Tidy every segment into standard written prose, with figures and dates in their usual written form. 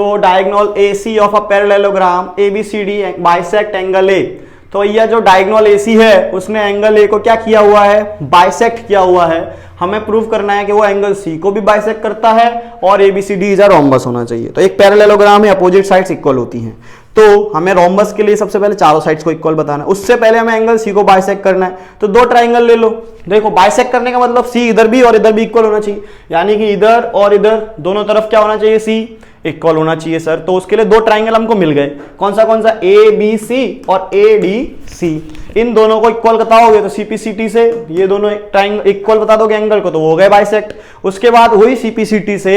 तो diagonal AC of a parallelogram ABCD bisect angle A। तो यह जो डायगोनल AC है उसने एंगल A को क्या किया हुआ है, बाइसेक्ट किया हुआ है। हमें प्रूव करना है कि वो एंगल C को भी बाइसेक्ट करता है और ABCD इज अ रोम्बस होना चाहिए। तो एक पैरेललोग्राम है, अपोजिट साइड्स इक्वल होती हैं, तो हमें रोम्बस के लिए सबसे पहले चारों साइड्स को इक्वल बताना है। उससे पहले हमें एंगल C को बाइसेक्ट करना है। तो दो ट्राइंगल ले लो। देखो बाइसेक्ट करने का मतलब C इधर भी और इधर भी इक्वल होना चाहिए, यानी कि इधर और इधर दोनों तरफ क्या होना चाहिए, C इक्वल होना चाहिए सर। तो उसके लिए दो ट्राइंगल हमको मिल गए। कौन सा ABC और ADC। इन दोनों को इक्वल बताओगे तो CPCT से ये दोनों ट्राइंगल इक्वल बता दोगे एंगल को, तो वो हो गए बाइसेक्ट। उसके बाद वही CPCT से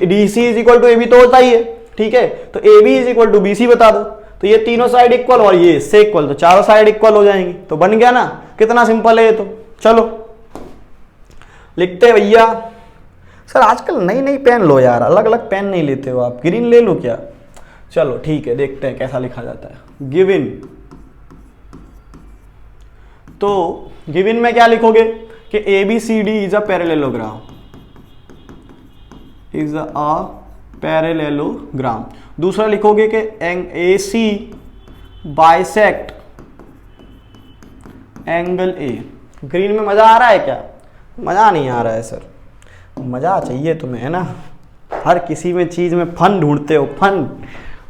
DC is equal to AB तो होता ही है, ठीक है। तो AB is equal to BC बता दो, तो ये तीनों साइड इक्वल और ये इससे इक्वल, तो चारों साइड इक्वल हो जाएंगी। तो बन गया ना, कितना सिंपल है ये। तो चलो लिखते हैं भैया। सर आजकल नई नई पेन लो यार, अलग अलग पेन नहीं लेते हो आप, ग्रीन ले लो क्या। चलो ठीक है, देखते हैं कैसा लिखा जाता है। गिवन, तो गिवन में क्या लिखोगे कि ABCD is a parallelogram, is a parallelogram. दूसरा लिखोगे कि AC bisect angle A। Green में मजा आ रहा है क्या? मजा नहीं आ रहा है सर, मजा चाहिए तुम्हें, है ना। हर किसी में चीज में फन ढूंढते हो, फन।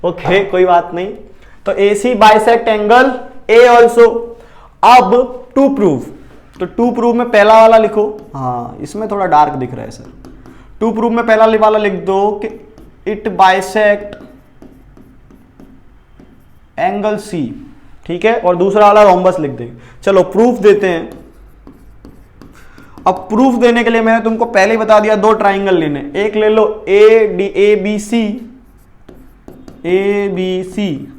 ओके कोई बात नहीं। तो AC bisect angle A also. अब टू प्रूव, तो टू प्रूव में पहला वाला लिखो। हाँ इसमें थोड़ा डार्क दिख रहा है सर। टू प्रूव में पहला वाला लिख दो कि इट बाइसेक्ट एंगल C, ठीक है। और दूसरा वाला रोम्बस लिख देंगे। चलो प्रूफ देते हैं। अब प्रूफ देने के लिए मैंने तुमको पहले ही बता दिया दो ट्राइंगल लेने। एक ले लो ABC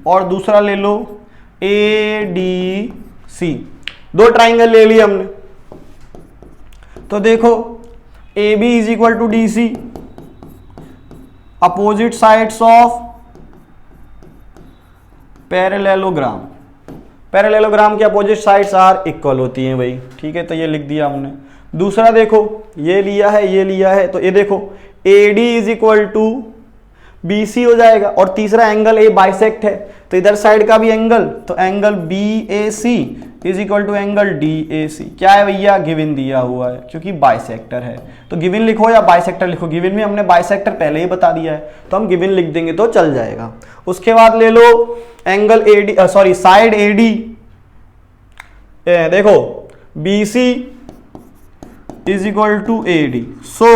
और दूसरा ले लो ADC। दो ट्राइंगल ले लिए हमने। तो देखो AB is equal to DC, opposite sides of parallelogram. Parallelogram की अपोजिट साइड्स आर इक्वल होती हैं भाई, ठीक है। तो ये लिख दिया हमने। दूसरा देखो ये लिया है, ये लिया है, तो ये देखो AD is equal to BC हो जाएगा। और तीसरा एंगल A बाइसेक्ट है, तो इधर साइड का भी एंगल, तो angle BAC is equal to angle DAC। क्या है भैया? गिवन दिया हुआ है, क्योंकि बाइसेक्टर है। तो गिवन लिखो या बाइसेक्टर लिखो। गिवन में हमने बाइसेक्टर पहले ही बता दिया है, तो हम गिवन लिख देंगे तो चल जाएगा। उसके बाद ले लो angle AD, sorry side AD। देखो BC is equal to AD. So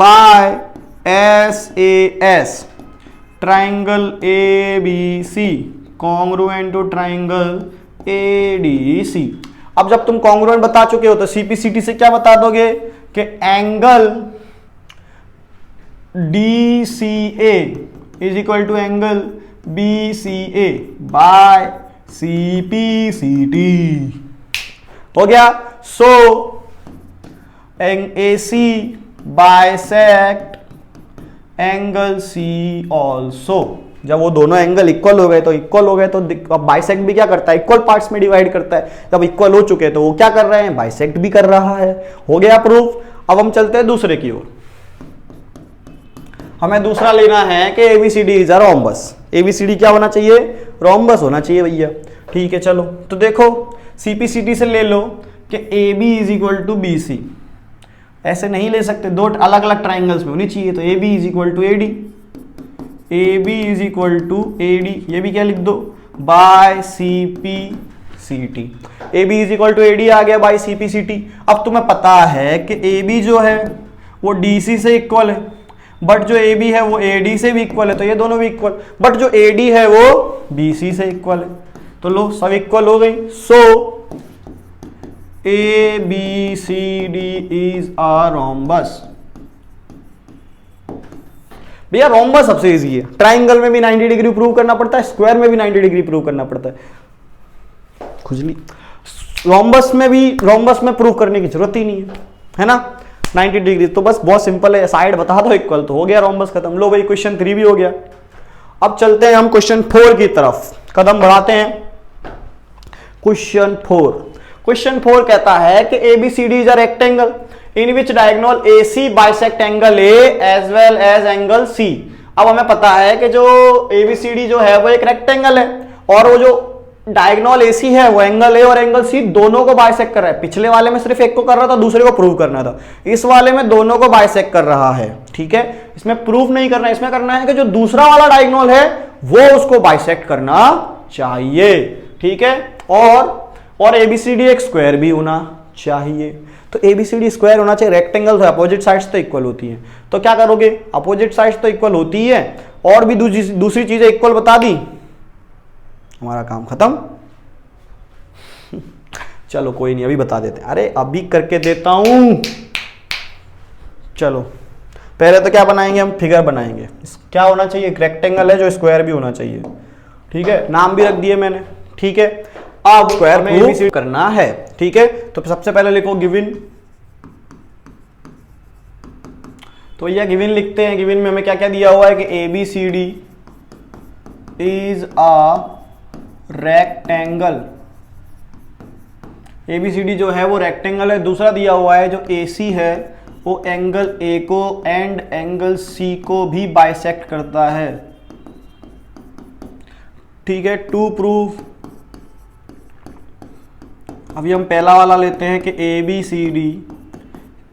by SAS triangle ABC congruent to triangle ADC। अब जब तुम congruent बता चुके हो तो CPCT से क्या बता दोगे कि angle DCA is equal to angle BCA by CPCT। हो गया। So AC bisect angle C also. जब वो दोनों एंगल इक्वल हो गए तो अब बाइसेक्ट भी क्या करता है? इक्वल पार्ट्स में डिवाइड करता है। जब इक्वल हो चुके तो वो क्या कर रहे हैं? बाइसेक्ट भी कर रहा है। हो गया प्रूफ। अब हम चलते हैं दूसरे की ओर। हमें दूसरा लेना है कि ABCD is a rhombus. ABCD क्या होना चाहिए? रोम्बस होना चाहिए भैया, ठीक है। चलो तो देखो CPCT से ले लो कि AB is equal to BC। ऐसे नहीं ले सकते, दो अलग अलग ट्राइंगल्स में होनी चाहिए। तो AB is equal to AD, AB is equal to AD, ये भी क्या लिख दो? By CPCT। AB is equal to AD आ गया बाय CPCT। अब तुम्हें पता है कि AB जो है वो DC से इक्वल है, बट जो AB है वो AD से भी इक्वल है, तो ये दोनों भी इक्वल। बट जो AD है वो BC से इक्वल है, तो लो सब इक्वल हो गई। सो ABCD इज अ रोम्बस। भैया रोम्बस सबसे इजी है। ट्राइंगल में भी 90 डिग्री प्रूव करना पड़ता है, स्क्वायर में भी 90 डिग्री प्रूव करना पड़ता है। खुजली रोम्बस में प्रूव करने की जरूरत ही नहीं है ना। 90 डिग्री तो बस बहुत सिंपल है, साइड बता दो इक्वल तो हो गया, रोम्बस खत्म। लो भाई क्वेश्चन 3 भी हो गया। अब चलते हैं हम क्वेश्चन 4 की तरफ, कदम बढ़ाते हैं। क्वेश्चन 4 कहता है कि ABCD is a rectangle in which diagonal AC bisect angle A as well as angle C। अब हमें पता है कि जो ABCD जो है वो एक रेक्टेंगल है और वो जो डायगोनल AC है वो एंगल A और एंगल C दोनों को बाइसेक्ट कर रहा है। पिछले वाले में सिर्फ एक को कर रहा था, दूसरे को प्रूव करना था। इस वाले में दोनों को बाइसेक्ट कर रहा है, ठीक है। इसमें प्रूव नहीं करना है, इसमें करना है कि जो दूसरा वाला डायगोनल है वो उसको बाइसेक्ट करना चाहिए, ठीक है। और ABCD एक स्क्वायर भी होना चाहिए। तो ABCD स्क्वायर होना चाहिए, रेक्टेंगल है, अपोजिट साइड्स तो इक्वल होती हैं। तो क्या करोगे, अपोजिट साइड्स तो इक्वल होती है और भी दूसरी चीजें इक्वल बता दी, हमारा काम खत्म। चलो कोई नहीं, अभी बता देते हैं। अरे अभी करके देता हूं। चलो पहले तो क्या बनाएंगे, हम फिगर बनाएंगे। क्या होना चाहिए, एक रेक्टेंगल है जो स्क्वायर भी होना चाहिए, ठीक है। नाम भी रख दिए मैंने, ठीक है। अब स्क्वायर में ABCD करना है, ठीक है। तो सबसे पहले लिखो गिवन। तो यह गिवन लिखते हैं। गिवन में हमें क्या क्या दिया हुआ है कि ABCD is a rectangle. ABCD जो है वो रेक्टेंगल है। दूसरा दिया हुआ है जो AC है वो एंगल A को एंड एंगल C को भी बाइसेक्ट करता है, ठीक है। टू प्रूफ, अभी हम पहला वाला लेते हैं कि ABCD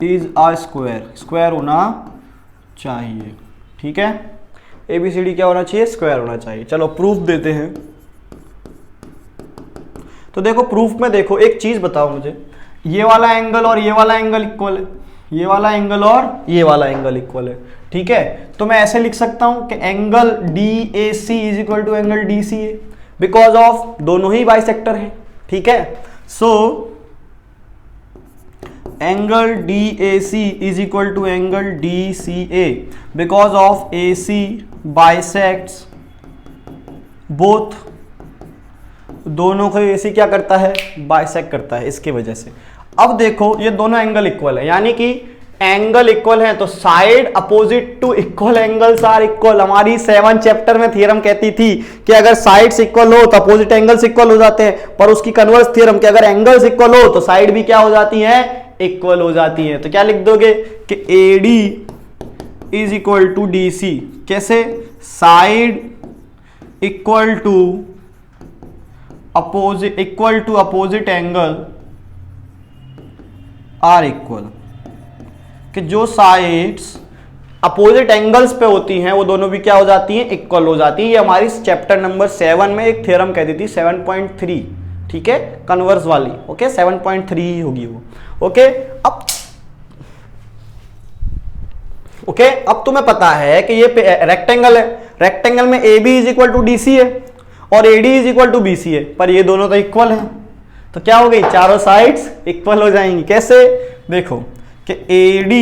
is a square. Square होना चाहिए, ठीक है। ABCD क्या होना चाहिए, स्क्वायर होना चाहिए। चलो प्रूफ देते हैं। तो देखो प्रूफ में देखो, एक चीज बताओ मुझे, ये वाला एंगल और ये वाला एंगल इक्वल है, ये वाला एंगल और ये वाला एंगल इक्वल है, ठीक है। तो मैं ऐसे लिख सकता हूं कि angle DAC is equal to angle DCA, because of दोनों ही बाइसेक्टर हैं, ठीक है। So angle DAC is equal to angle DCA because of AC bisects both. दोनों को AC क्या करता है, बाइसेक्ट करता है, इसकी वजह से। अब देखो ये दोनों एंगल इक्वल है, यानी कि एंगल इक्वल है तो side opposite to equal angles are equal. हमारी 7 चैप्टर में थ्योरम कहती थी कि अगर साइड्स इक्वल हो तो अपोजिट एंगल्स इक्वल हो जाते हैं, पर उसकी कन्वर्स थ्योरम कि अगर एंगल्स इक्वल हो तो साइड भी क्या हो जाती है, इक्वल हो जाती है। तो क्या लिख दोगे कि AD is equal to DC। कैसे, side equal to opposite angle are equal, कि जो साइड्स अपोजिट एंगल्स पे होती हैं वो दोनों भी क्या हो जाती हैं, इक्वल हो जाती है। ये हमारी चैप्टर नंबर 7 में एक थ्योरम कहती थी, 7.3, ठीक है, कन्वर्स वाली, ओके। 7.3 ही होगी वो, ओके। अब तुम्हें पता है कि ये रेक्टेंगल है, रेक्टेंगल में AB is equal to DC है और AD is equal to BC है, पर ये दोनों तो इक्वल हैं। तो क्या हो गई, चारों साइड्स इक्वल हो जाएंगी। कैसे, देखो कि AD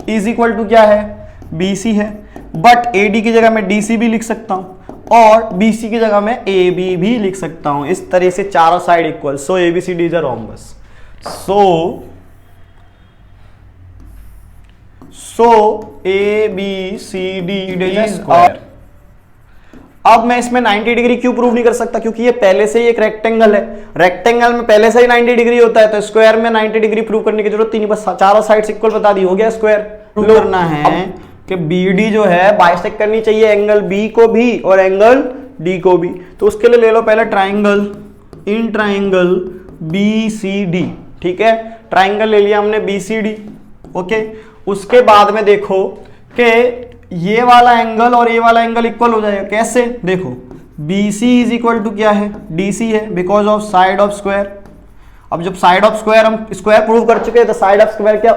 इज इक्वल टू क्या है, BC है, बट AD की जगह मैं DC भी लिख सकता हूं और BC की जगह मैं AB भी लिख सकता हूं। इस तरह से चारों side equal. So ABCD is a rhombus. So ABCD is square. अब मैं इसमें 90 डिग्री क्यों प्रूव नहीं कर सकता, क्योंकि ये पहले से ही एक रेक्टेंगल है। रेक्टेंगल में पहले से ही 90 डिग्री होता है, तो स्क्वायर में 90 डिग्री प्रूव करने की जरूरत नहीं, बस चारों साइड्स इक्वल बता दी, हो गया स्क्वायर। प्रूव करना है कि BD जो है बाइसेक्ट करनी चाहिए एंगल B को भी और एंगल D को भी। तो उसके लिए ले लो पहले ट्राइंगल, इन ट्राइंगल BCD, ठीक है। ट्राइंगल ले लिया हमने BCD, ओके। उसके बाद में देखो कि ये वाला एंगल और ये वाला एंगल इक्वल हो जाएगा। कैसे, देखो BC इज इक्वल टू क्या है, DC है, because of side of square. अब जब साइड ऑफ स्क्वायर, हम स्क्वायर प्रूव कर चुके हैं तो साइड ऑफ स्क्वायर क्या,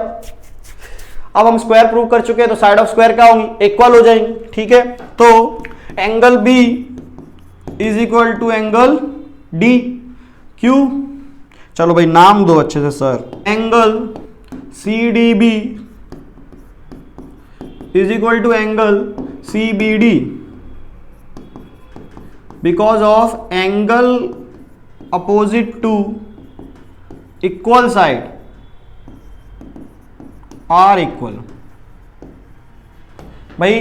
अब हम स्क्वायर प्रूव कर चुके हैं तो साइड ऑफ स्क्वायर क्या होंगी, इक्वल हो जाएंगी, ठीक है। तो angle B is equal to angle D। क्यों, चलो भाई नाम दो अच्छे से sir. Angle CDB is equal to angle CBD because of angle opposite to equal side are equal। भाई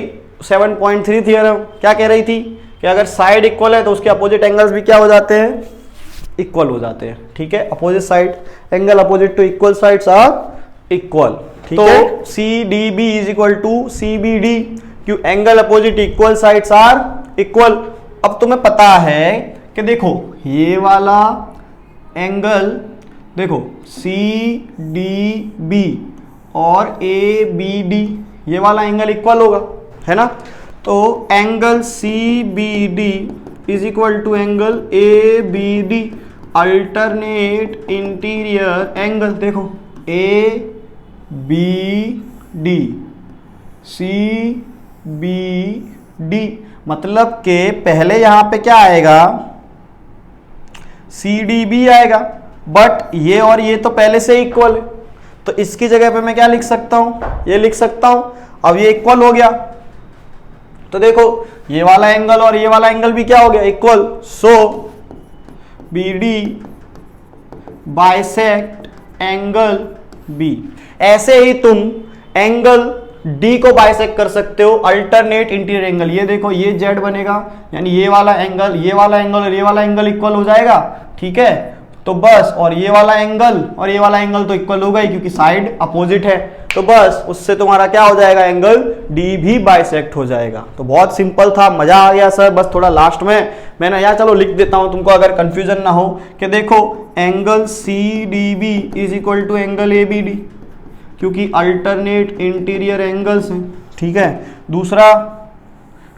7.3 थ्योरम क्या कह रही थी कि अगर साइड इक्वल है तो उसके अपोजिट एंगल्स भी क्या हो जाते हैं, इक्वल हो जाते हैं, ठीक है। Opposite side angle opposite to equal sides are equal, तो CDB is equal to CBD। क्यों angle opposite equal sides are equal. अब तुम्हें पता है कि देखो ये वाला एंगल देखो CDB और ABD ये वाला एंगल इक्वल होगा, है ना। तो angle CBD is equal to angle ABD, alternate interior angle देखो ABD CBD, मतलब के पहले यहां पे क्या आएगा CDB आएगा, बट ये और ये तो पहले से इक्वल है, तो इसकी जगह पे मैं क्या लिख सकता हूं, ये लिख सकता हूं। अब ये इक्वल हो गया तो देखो ये वाला एंगल और ये वाला एंगल भी क्या हो गया इक्वल। सो BD बाइसेक्ट एंगल B। ऐसे ही तुम एंगल D को बाइसेक्ट कर सकते हो, अल्टरनेट इंटीरियर एंगल। ये देखो ये Z बनेगा, यानी ये वाला एंगल और ये वाला एंगल इक्वल हो जाएगा, ठीक है। तो बस, और ये वाला एंगल और ये वाला एंगल तो इक्वल होगा ही क्योंकि साइड अपोजिट है, तो बस उससे तुम्हारा क्या हो जाएगा एंगल D भी बाइसेक्ट हो जाएगा। तो बहुत सिंपल था, मजा आ गया सर। बस थोड़ा लास्ट में मैंने यार चलो लिख देता हूं तुमको अगर कंफ्यूजन ना हो कि देखो angle CDB is equal to angle ABD क्योंकि अल्टरनेट इंटीरियर एंगल्स हैं, ठीक है। दूसरा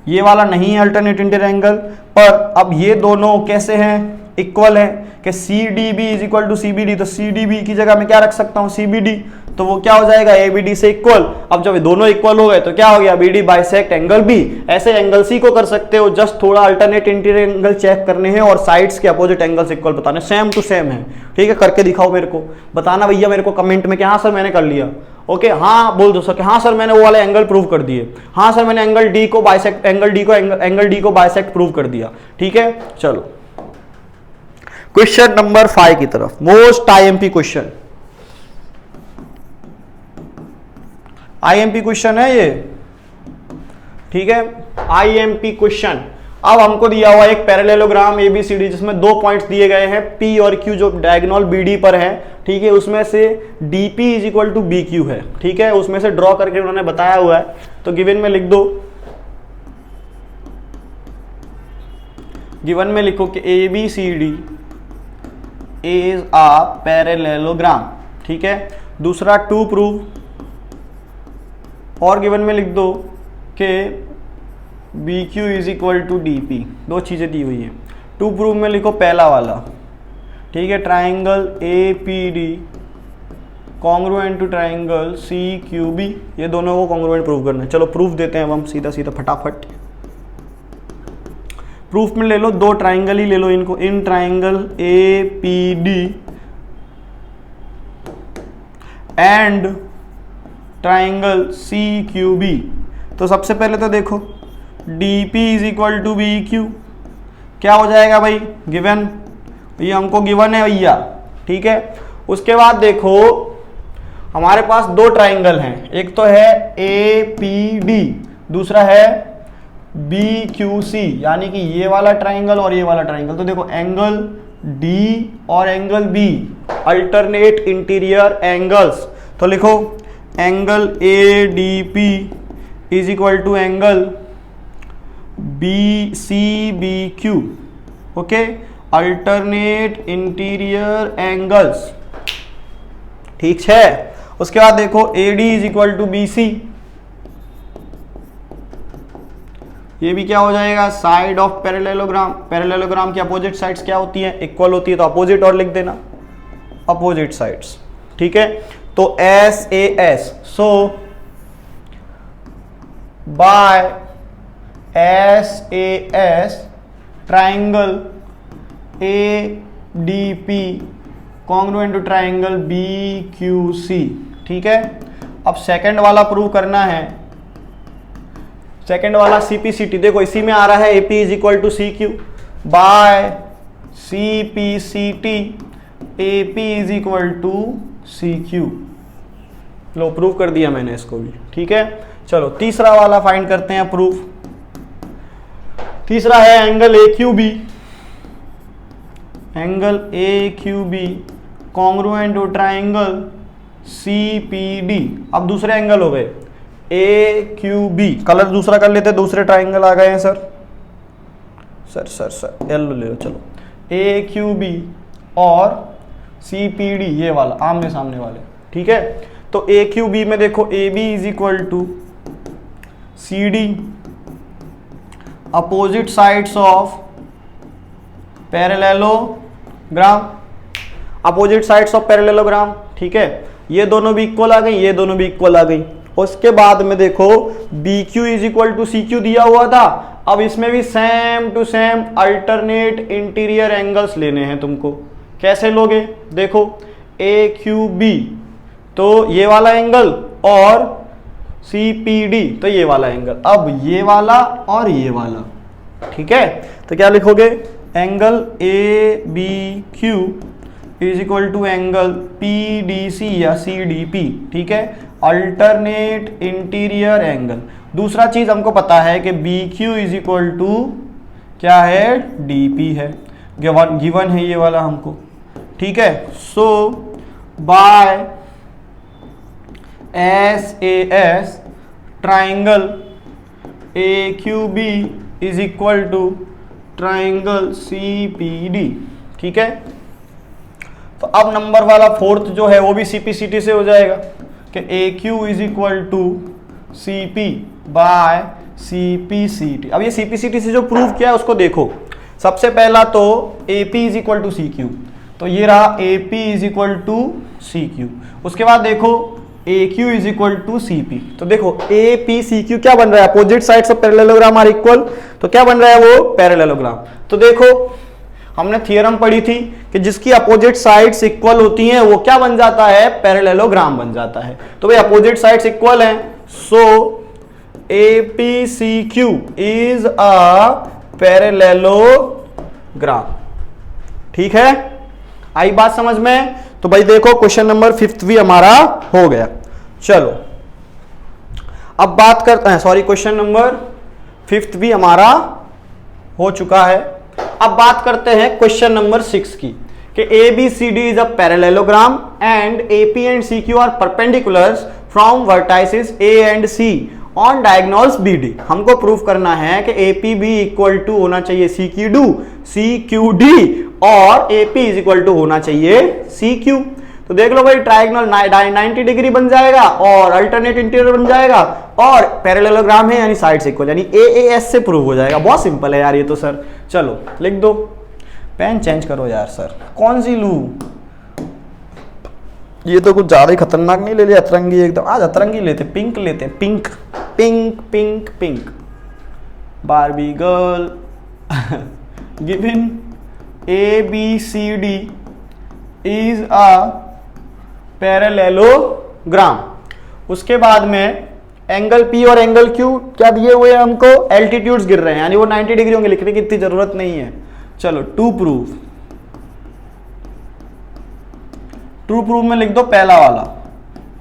ये वाला नहीं है अल्टरनेट इंटीरियर एंगल, पर अब ये दोनों कैसे हैं इक्वल है कि CDB is equal to CBD, तो CDB की जगह मैं क्या रख सकता हूं CBD, तो वो क्या हो जाएगा ABD से इक्वल। अब जब ये दोनों इक्वल हो गए तो क्या हो गया BD बाइसेक्ट एंगल B। ऐसे एंगल C को कर सकते हो, जस्ट थोड़ा अल्टरनेट इंटीरियर एंगल चेक करने हैं और साइड्स के अपोजिट एंगल्स इक्वल बताने, सेम टू सेम है, ठीक है। करके दिखाओ मेरे को, बताना भैया मेरे को कमेंट में कि हाँ सर मैंने कर लिया, ओके। हाँ बोल दो सर कि हाँ सर मैंने वो वाले एंगल प्रूव कर दिए, हाँ सर मैंने एंगल D को बाइसेक्ट एंगल D को बाइसेक्ट प्रूव कर दिया, ठीक है। चलो क्वेश्चन नंबर 5 की तरफ, most IMP question, IMP question है ये, ठीक है। IMP question. अब हमको दिया हुआ एक पैरेललोग्राम ABCD जिसमें 2 पॉइंट्स दिए गए हैं P और Q जो डायगोनल BD पर है, ठीक है। उसमें से DP is equal to BQ है, ठीक है। उसमें से ड्रॉ करके उन्होंने बताया हुआ है, तो गिवन में लिख दो, गिवन में लिखो कि ABCD इज अ पैरेललोग्राम, ठीक है। दूसरा टू प्रूव, और गिवन में लिख दो कि BQ is equal to DP, 2 चीजें दी हुई है। टू प्रूव में लिखो पहला वाला, ठीक है, triangle APD congruent to triangle CQB, ये दोनों को कॉन्ग्रुएंट प्रूव करना है। चलो प्रूफ देते हैं अब हम सीधा सीधा फटाफट। प्रूफ में ले लो 2 ट्राइंगल ही ले लो इनको, in triangle APD and triangle CQB। तो सबसे पहले तो देखो DP is equal to BQ, क्या हो जाएगा भाई गिवन, ये हमको गिवन है भैया, ठीक है। उसके बाद देखो हमारे पास 2 ट्राइंगल हैं, एक तो है APD, दूसरा है BQC, यानी कि ये वाला ट्राइंगल और ये वाला ट्राइंगल। तो देखो एंगल D और angle B alternate interior angles, तो लिखो angle ADP is equal to angle BCBQ, okay, alternate interior angles, ठीक है। उसके बाद देखो AD is equal to BC, ये भी क्या हो जाएगा साइड ऑफ पैरेललोग्राम। पैरेललोग्राम की अपोजिट साइड्स क्या होती हैं इक्वल होती है, तो अपोजिट और लिख देना अपोजिट साइड्स, ठीक है। तो SAS, so by SAS triangle ADP congruent to triangle BQC, ठीक है। अब सेकंड वाला प्रूव करना है, सेकंड वाला CPCT, देखो इसी में आ रहा है AP is equal to CQ by CPCT AP is equal to CQ। लो प्रूव कर दिया मैंने इसको भी, ठीक है। चलो तीसरा वाला फाइंड करते हैं प्रूफ। तीसरा है angle AQB, angle AQB congruent to triangle CPD। अब दूसरे एंगल हो गए ए क्यू बी, कलर दूसरा कर लेते, दूसरे ट्राइंगल आ गए हैं सर, सर येलो ले लो, चलो ए क्यू बी और सी पी डी, ये वाला आमने सामने वाले, ठीक है। तो ए क्यू बी में देखो A B is equal to C D opposite sides of parallelogram, opposite sides of parallelogram, ठीक है। ये दोनों भी इक्वल आ गई, ये दोनों भी इक्वल आ गई। उसके बाद में देखो B Q is equal to C Q दिया हुआ था, अब इसमें भी same to same alternate interior angles लेने हैं तुमको। कैसे लोगे, देखो ए क्यू बी तो ये वाला एंगल और सी पी डी तो ये वाला एंगल, अब ये वाला और ये वाला, ठीक है। तो क्या लिखोगे, angle A B Q is equal to angle P D C या सी डी पी, ठीक है, अल्टरनेट इंटीरियर एंगल। दूसरा चीज हमको पता है कि B Q is equal to क्या है, डी पी है, गिवन है ये वाला हमको, ठीक है। So by S A S triangle A Q B is equal to triangle C P D, ठीक है। तो अब नंबर वाला फोर्थ जो है वो भी सीपीसीटी से हो जाएगा कि A Q is equal to C P by C P C T. अब ये सीपीसीटी से जो प्रूव किया है उसको देखो। सबसे पहला तो A P is equal to C Q, तो ये रहा A P is equal to C Q. उसके बाद देखो A Q is equal to C P, तो देखो ए पी सी क्यू क्या बन रहा है, opposite sides of parallelogram are equal, तो क्या बन रहा है वो पैरेललोग्राम। तो देखो हमने थ्योरम पढ़ी थी कि जिसकी अपोजिट साइड्स इक्वल होती हैं वो क्या बन जाता है, पैरेललोग्राम बन जाता है। तो भाई अपोजिट साइड्स इक्वल हैं, so A P C Q is a parallelogram, ठीक है। आई बात समझ में। तो भाई देखो क्वेश्चन नंबर 5 भी हमारा हो गया। चलो अब बात करते हैं, सॉरी क्वेश्चन नंबर 5 भी हमारा हो चुका है। अब बात करते हैं क्वेश्चन नंबर 6 की कि A B C D is a parallelogram and A P and C Q are perpendiculars from vertices A and C on diagonals B D. हमको प्रूफ करना है कि A P B equal to होना चाहिए C Q D और A P is equal to होना चाहिए C Q. तो देख लो भाई ट्रायंगल 90 डिग्री बन जाएगा और अल्टरनेट इंटीरियर बन जाएगा और पैरेललोग्राम है यानी साइड्स इक्वल, यानी ए एस से प्रूव हो जाएगा। बहुत सिंपल है यार ये तो सर। चलो लिख दो, पेन चेंज करो यार सर, कौन सी लू, ये तो कुछ ज्यादा ही खतरनाक नहीं ले लिया, अतरंगी एकदम। आज अतरंगी लेते, पिंक लेते, pink pink pink pink. Barbie girl given A B C D is a parallelogram. उसके बाद में एंगल P और एंगल Q क्या दिए हुए हैं हमको, एल्टीट्यूड्स गिर रहे हैं, यानी वो 90 डिग्री होंगे, लिखने की इतनी जरूरत नहीं है। चलो टू प्रूफ में लिख दो पहला वाला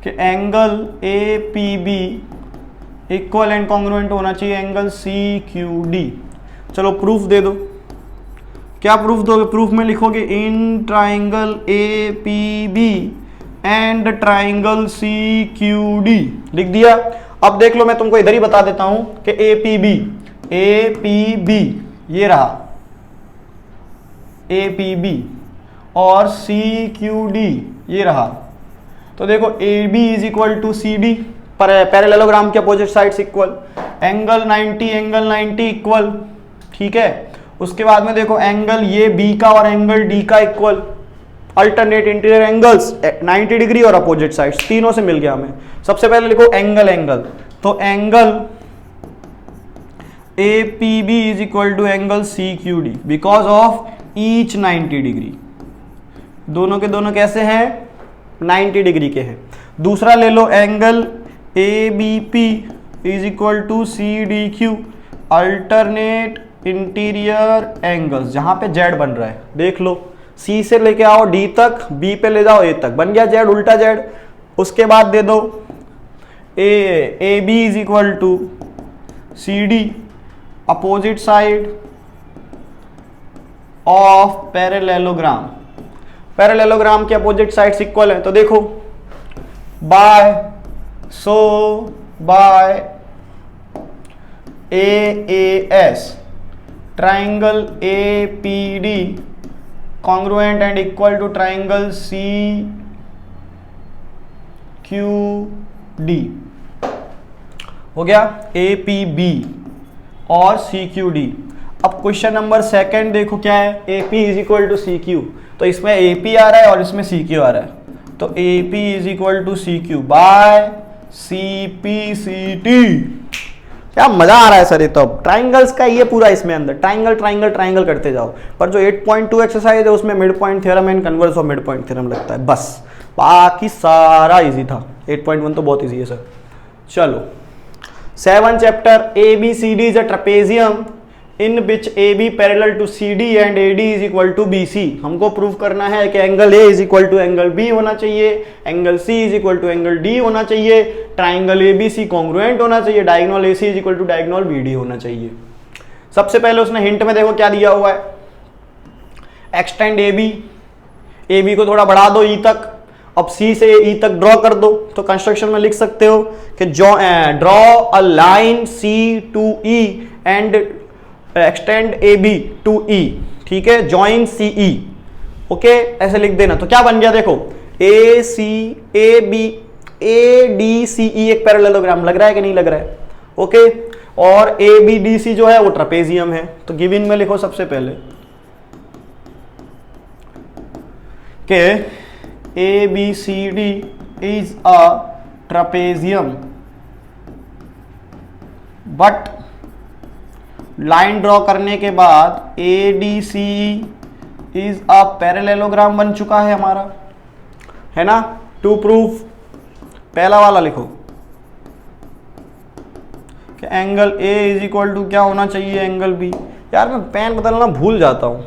कि angle A P B equal and congruent होना चाहिए एंगल सी क्यू डी। चलो प्रूफ दे दो, क्या प्रूफ दोगे, प्रूफ में लिखोगे in triangle A P B and triangle C Q D, लिख दिया। अब देख लो मैं तुमको इधर ही बता देता हूं कि ए पी बी ये रहा ए पी बी और सी क्यू डी ये रहा। तो देखो A B is equal to C D, parallelogram के opposite sides equal, angle 90 equal, ठीक है। उसके बाद में देखो एंगल ये बी का और एंगल डी का equal, alternate interior angles 90 degree और अपोजिट साइड्स, तीनों से मिल गया हमें। सबसे पहले लिखो एंगल, तो angle A P B is equal to angle C Q D because of each 90 degree. दोनों के दोनों कैसे हैं, 90 डिग्री के हैं। दूसरा ले लो angle A B P is equal to C D Q alternate interior angles, जहां पे जेड बन रहा है, देख लो सी से लेके आओ डी तक, बी पे ले जाओ ए तक, बन गया जेड, उल्टा जेड। उसके बाद दे दो A B is equal to C D opposite side of parallelogram, के अपोजिट साइड्स इक्वल है। तो देखो by so by AAS, triangle APD congruent and equal to triangle CQD। हो गया APB और CQD। अब क्वेश्चन नंबर सेकंड देखो क्या है, AP is equal to CQ, तो इसमें AP आ रहा है और इसमें CQ आ रहा है, तो AP is equal to CQ by CPCT। क्या मजा आ रहा है सर, ये तो ट्राइंगल्स का ये पूरा इसमें अंदर ट्राइंगल ट्राइंगल ट्राइंगल करते जाओ, पर जो 8.2 एक्सरसाइज है उसमें mid point theorem and converse of mid point theorem लगता है बस, बाकी सारा इजी था। 8.1 तो बहुत इजी है सर। चलो 7 chapter ABCD is a trapezium in which AB parallel to CD and AD is equal to BC। हमको प्रूव करना है कि angle A is equal to angle B होना चाहिए, angle C is equal to angle D होना चाहिए, triangle ABC congruent होना चाहिए, diagonal AC is equal to diagonal BD होना चाहिए। सबसे पहले उसने हिंट में देखो क्या दिया हुआ है, एक्सटेंड AB को थोड़ा बढ़ा दो E तक, अब C से E तक ड्रॉ कर दो, तो कंस्ट्रक्शन में लिख सकते हो कि draw a line C to E and extend AB to E, ठीक है, जॉइन CE, ओके, ऐसे लिख देना। तो क्या बन गया देखो, ADCE एक पैरेललोग्राम लग रहा है कि नहीं लग रहा है, ओके, और ABDC जो है वो ट्रेपेजियम है। तो गिवन में लिखो सबसे पहले के ABCD is a trapezium but line draw करने के बाद ADCE इज अ पैरेललोग्राम बन चुका है हमारा, है ना। टू प्रूफ पहला वाला लिखो कि angle A is equal to क्या होना चाहिए, एंगल B। यार मैं पेन बदलना भूल जाता हूं,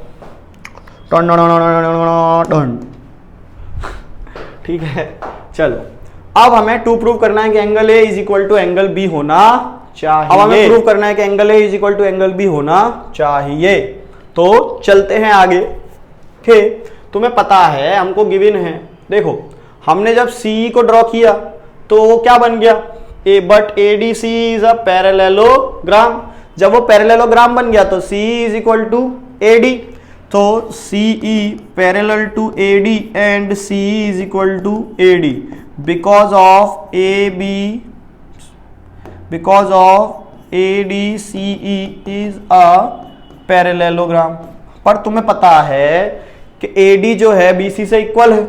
ठीक है। चलो अब हमें टू प्रूव करना है कि angle A is equal to angle B होना चाहिए। अब हमें प्रूव करना है कि angle A is equal to angle B होना चाहिए। तो चलते हैं आगे। ठीक, तुम्हें पता है हमको गिवन है, देखो हमने जब CE को ड्रॉ किया तो वो क्या बन गया, but ADC is a parallelogram. जब वो पैरेललोग्राम बन गया तो CE is equal to AD, तो CE parallel to AD and CE is equal to AD because of ADCE is a parallelogram. पर तुम्हें पता है कि AD जो है BC से इक्वल है,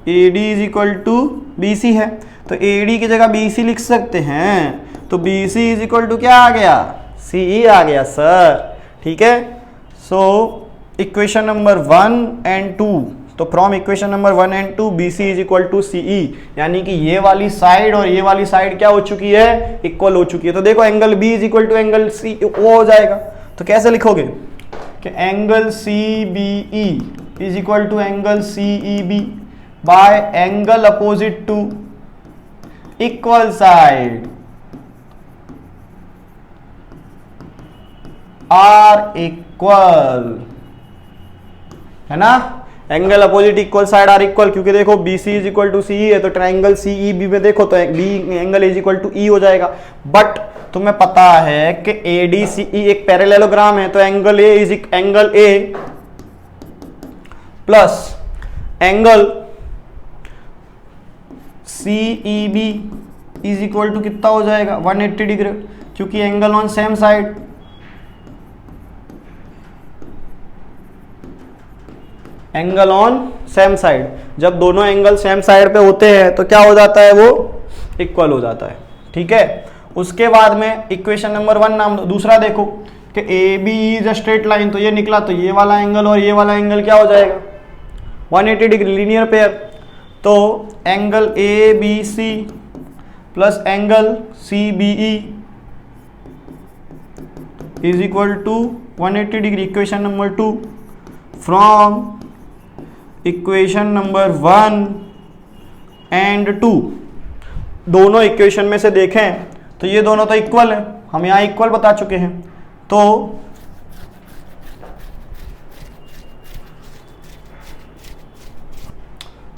AD is equal to BC है, तो AD की जगह BC लिख सकते हैं, तो BC इज इक्वल टू क्या आ गया, CE आ गया सर, ठीक है। सो इक्वेशन नंबर 1 एंड 2, तो from equation number 1 and 2 BC is equal to CE, यानी कि ये वाली साइड और ये वाली साइड क्या हो चुकी है, इक्वल हो चुकी है। तो देखो angle B is equal to angle C वो हो जाएगा। तो कैसे लिखोगे कि angle CBE is equal to angle CEB by angle opposite to equal side are equal, है ना। Angle opposite equal side are equal, क्योंकि देखो BC is equal to CE है, तो ट्राइंगल CEB में देखो तो angle is equal to E हो जाएगा। बट तुम्हें पता है कि ADCE एक पैरेललोग्राम है, तो angle A plus angle CEB is equal to कितना हो जाएगा, 180 डिग्री, क्योंकि angle on same side. Angle on same side, जब दोनों एंगल सेम साइड पे होते हैं तो क्या हो जाता है, वो इक्वल हो जाता है, ठीक है। उसके बाद में इक्वेशन नंबर 1 नाम दूसरा देखो कि AB is a straight line, तो ये निकला, तो ये वाला एंगल और ये वाला एंगल क्या हो जाएगा, 180 डिग्री, लीनियर पेयर। तो angle ABC plus angle CBE is equal to 180 degree. Equation number 2 from equation number 1 and 2, दोनों इक्वेशन में से देखें तो ये दोनों तो इक्वल है, हम यहां इक्वल बता चुके हैं। तो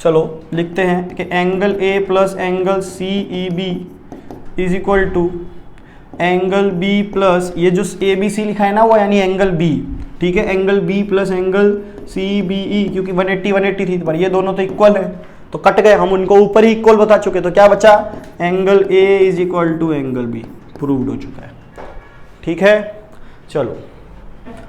चलो लिखते हैं कि angle A plus angle CEB is equal to angle B plus ये जो ए बी सी लिखा है ना वो यानी एंगल बी, ठीक है, angle B plus angle C B E, क्योंकि 180 थी पर ये दोनों तो इक्वल है तो कट गए, हम उनको ऊपर ही इक्वल बता चुके, तो क्या बचा angle A is equal to angle B, proved हो चुका है। ठीक है, चलो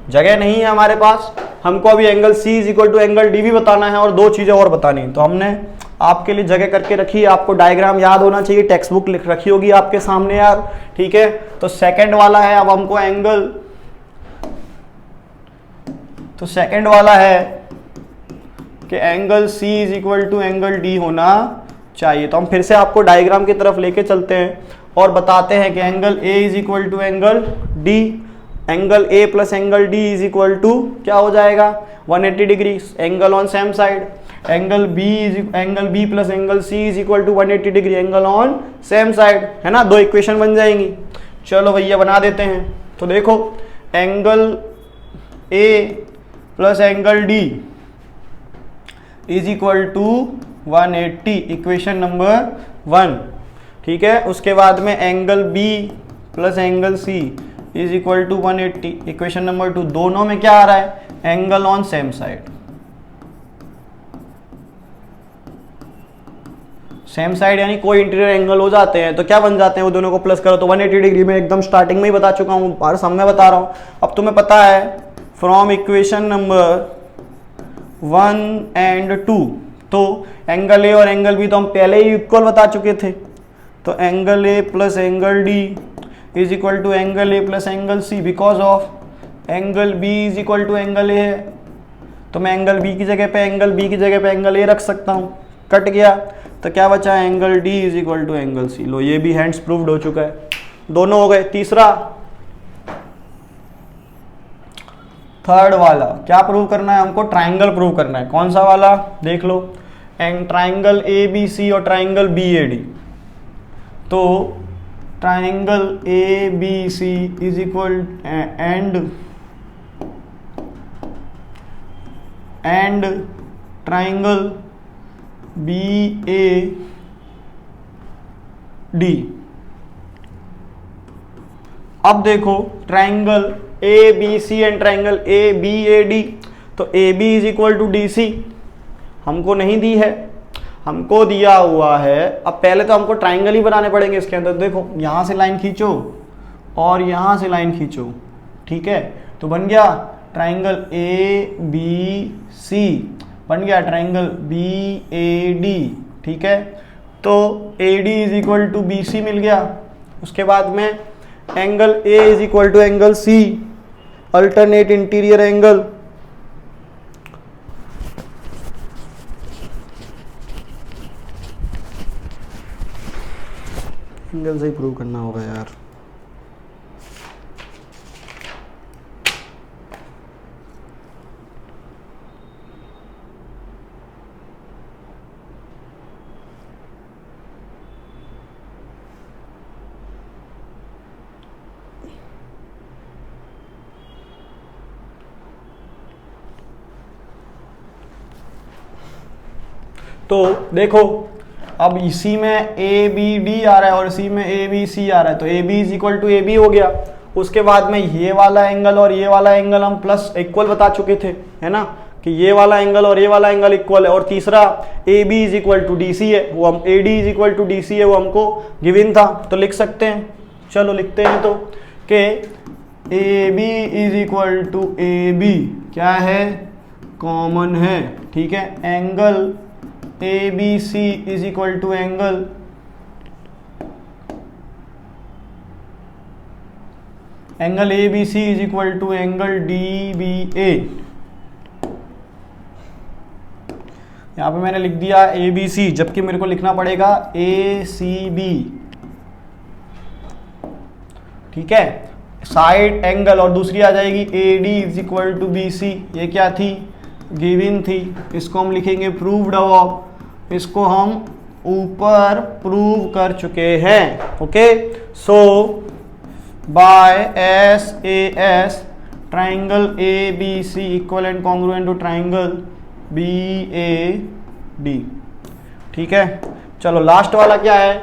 जगह नहीं है हमारे पास, हमको अभी angle C is equal to angle D भी बताना है और दो चीजें और बतानी, तो हमने आपके लिए जगह करके रखी है, आपको डायग्राम याद होना चाहिए, टेक्स्ट बुक लिख रखी होगी आपके सामने यार, ठीक है। तो सेकंड वाला है, अब हमको एंगल, तो सेकंड वाला है कि angle C is equal to angle D होना चाहिए, तो हम फिर से आपको डायग्राम की तरफ लेके चलते हैं और बताते हैं कि angle A is equal to angle D, angle A plus angle D is equal to क्या हो जाएगा 180 degree, angle on same side, angle B plus angle C is equal to 180 degree, angle on same side, है ना, दो equation बन जाएंगी। चलो भैया बना देते हैं, तो देखो angle A plus angle D is equal to 180, equation number 1, ठीक है। उसके बाद में angle B plus angle C is equal to 180, equation number 2, दोनों में क्या आ रहा है angle on same side, same side यानी कोई इंटीरियर एंगल हो जाते हैं तो क्या बन जाते हैं वो दोनों को प्लस करो तो 180 डिग्री में, एकदम स्टार्टिंग में ही बता चुका हूँ, हर सब में बता रहा हूँ। अब तुम्हें पता है फ्रॉम इक्वेशन नंबर 1 एंड 2, तो एंगल ए और एंगल बी तो हम पहले ही इक्वल बता चुके थे, तो angle A plus angle D is equal to angle A plus angle C, because of angle B is equal to angle A है, तो मैं एंगल बी की जगह पे एंगल बी की जगह पे एंगल ए रख सकता हूँ, कट गया, तो क्या बचा angle D is equal to angle C. लो ये भी हैंड्स प्रूव्ड हो चुका है, दोनों हो गए। तीसरा, थर्ड वाला क्या प्रूव करना है हमको, ट्राइंगल प्रूव करना है, कौन सा वाला देख लो, and triangle A B C और ट्राइंगल बी ए डी, तो triangle A B C is equal and triangle B A D. अब देखो triangle A B C and triangle A B A D, तो A B is equal to D C हमको नहीं दी है, हमको दिया हुआ है, अब पहले तो हमको ट्राइंगल ही बनाने पड़ेंगे इसके अंदर, देखो यहाँ से लाइन खींचो और यहाँ से लाइन खींचो, ठीक है, तो बन गया ट्राइंगल ए बी सी, बन गया ट्राइंगल बी ए डी, ठीक है, तो A D is equal to B C मिल गया। उसके बाद में angle A is equal to angle C, alternate interior angle, angle से ही प्रूव करना होगा यार। तो देखो अब इसी में ए बी डी आ रहा है और इसी में ए बी सी आ रहा है, तो A B is equal to A B हो गया। उसके बाद में ये वाला एंगल और ये वाला एंगल हम प्लस इक्वल बता चुके थे, है ना, कि ये वाला एंगल और ये वाला एंगल इक्वल है। और तीसरा A B is equal to D C है, वो हम A D is equal to D C है, वो हमको गिवन था, तो लिख सकते हैं। चलो लिखते हैं, तो कि A B is equal to A B क्या है, कॉमन है, ठीक है। Angle A B C is equal to angle A B C is equal to angle D B A. यहां पे मैंने लिख दिया ए बी सी, जबकि मेरे को लिखना पड़ेगा ए सी बी, ठीक है, साइड एंगल। और दूसरी आ जाएगी A D is equal to B C, ये क्या थी, गिवन थी, इसको हम लिखेंगे प्रूव्ड अबव, इसको हम ऊपर प्रूव कर चुके हैं। Okay, so by S A S triangle A B C equal and congruent to triangle B A D, ठीक है। चलो लास्ट वाला क्या है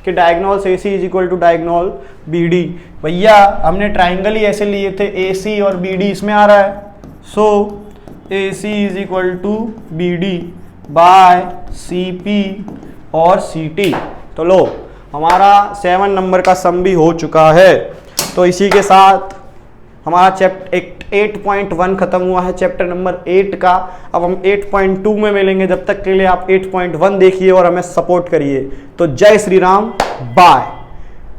कि कि diagonal A C is equal to diagonal B D. भैया हमने ट्राइंगल ही ऐसे लिए थे, ए सी और बी डी इसमें आ रहा है, so A C is equal to B D by C P और सी टी। तो लो हमारा 7 नंबर का सम भी हो चुका है। तो इसी के साथ हमारा चैप्टर 8.1 खत्म हुआ है, चैप्टर नंबर 8 का। अब हम 8.2 में मिलेंगे, जब तक के लिए आप 8.1 देखिए और हमें सपोर्ट करिए। तो जय श्री राम, बाय।